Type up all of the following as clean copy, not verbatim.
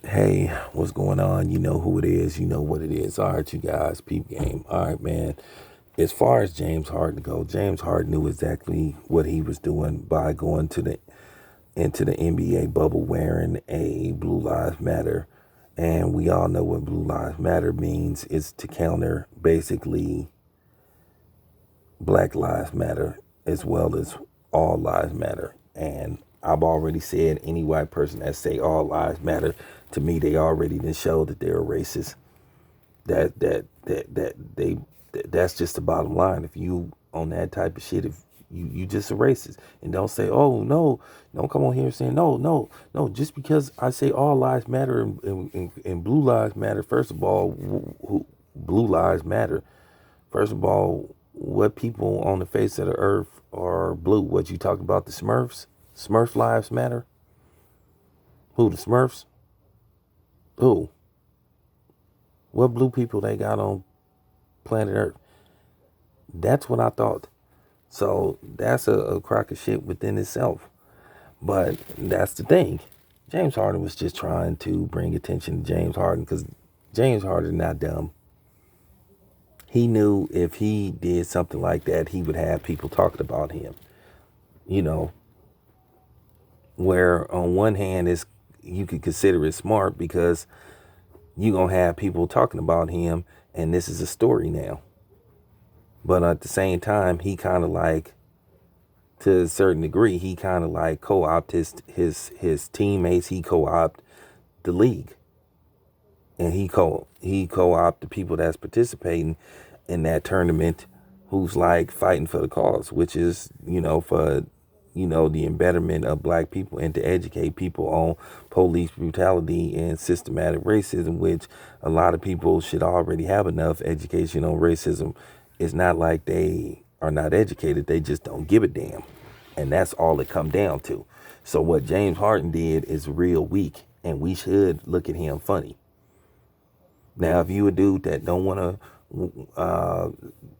Hey, what's going on? You know who it is. You know what it is. All right, you guys, peep game. All right, man. As far as James Harden goes, James Harden knew exactly what he was doing by going into the NBA bubble wearing a Blue Lives Matter. And we all know what Blue Lives Matter means. It's to counter basically Black Lives Matter as well as All Lives Matter. And I've already said any white person that say all lives matter, to me they already done showed that they're a racist. That's just the bottom line. If you on that type of shit, if you just a racist, and don't say, oh no, don't come on here saying no, just because I say all lives matter and blue lives matter. First of all, blue lives matter. First of all, what people on the face of the earth are blue? What you talk about, the Smurfs? Smurf lives matter? Who, the Smurfs? Who? What blue people they got on planet Earth? That's what I thought. So that's a crock of shit within itself. But that's the thing. James Harden was just trying to bring attention to James Harden because James Harden not dumb. He knew if he did something like that, he would have people talking about him. You know, where on one hand is you could consider it smart because you're going to have people talking about him and this is a story now. But at the same time, he kind of like, to a certain degree, he kind of like co-opt his teammates. He co-opt the league, and he co-opt the people that's participating in that tournament, who's like fighting for the cause, which is for the betterment of black people and to educate people on police brutality and systematic racism, which a lot of people should already have enough education on racism. It's not like they are not educated, they just don't give a damn. And that's all it come down to. So what James Harden did is real weak, and we should look at him funny. Now, if you a dude that don't want to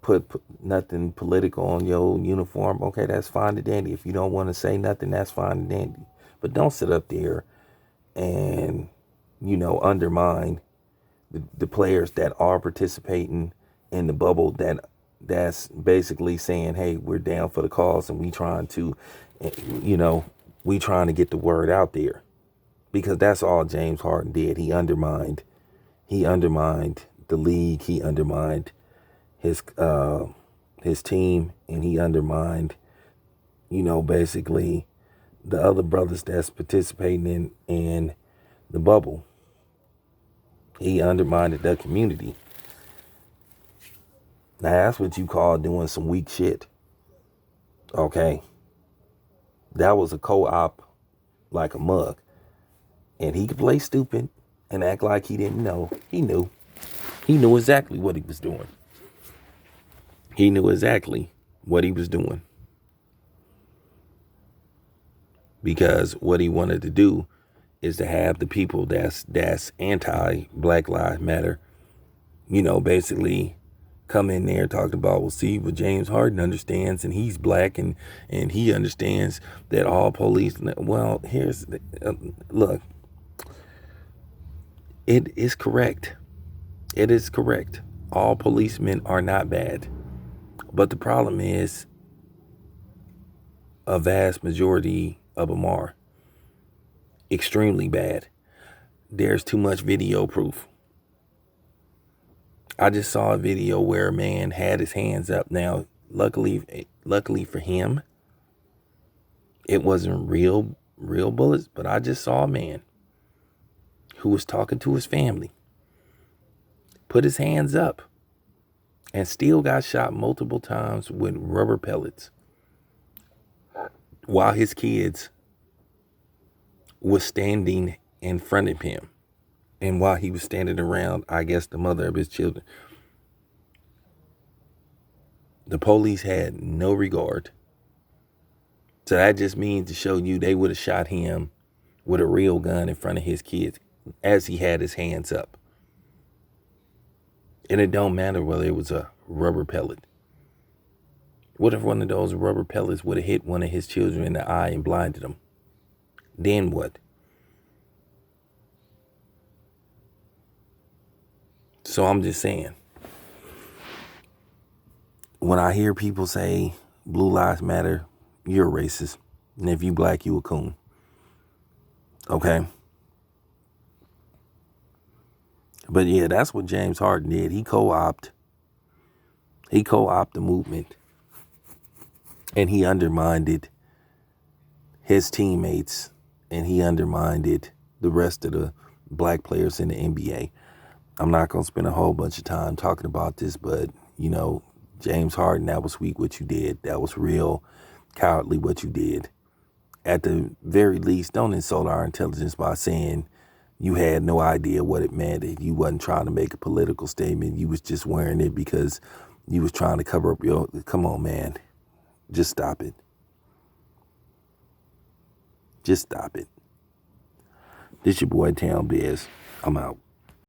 put nothing political on your uniform, okay, that's fine and dandy. If you don't want to say nothing, that's fine and dandy. But don't sit up there and, undermine the players that are participating in the bubble that's basically saying, hey, we're down for the cause and you know, we trying to get the word out there. Because that's all James Harden did. He undermined the league. He undermined his team, and he undermined, basically the other brothers that's participating in the bubble. He undermined the community. Now that's what you call doing some weak shit. Okay. That was a co-op like a mug. And he could play stupid and act like he didn't know. He knew. He knew exactly what he was doing. He knew exactly what he was doing. Because what he wanted to do is to have the people that's anti Black Lives Matter, basically come in there talking about, well, see what James Harden understands, and he's black, and he understands that all police. Well, here's look. It is correct. It is correct. All policemen are not bad, but the problem is a vast majority of them are extremely bad. There's too much video proof. I just saw a video where a man had his hands up. Now, luckily for him, it wasn't real bullets, but I just saw a man who was talking to his family, put his hands up, and still got shot multiple times with rubber pellets while his kids was standing in front of him. And while he was standing around, I guess, the mother of his children. The police had no regard. So that just means to show you they would have shot him with a real gun in front of his kids as he had his hands up. And it don't matter whether it was a rubber pellet. What if one of those rubber pellets would have hit one of his children in the eye and blinded him? Then what? So I'm just saying, when I hear people say blue lives matter, you're a racist. And if you black, you a coon. Okay? But yeah, that's what James Harden did. He co-opted the movement, and he undermined his teammates, and he undermined the rest of the black players in the NBA. I'm not going to spend a whole bunch of time talking about this, but, James Harden, that was weak what you did. That was real cowardly what you did. At the very least, don't insult our intelligence by saying you had no idea what it meant. If you wasn't trying to make a political statement, you was just wearing it because you was trying to cover up come on, man. Just stop it. Just stop it. This your boy Town Biz. I'm out.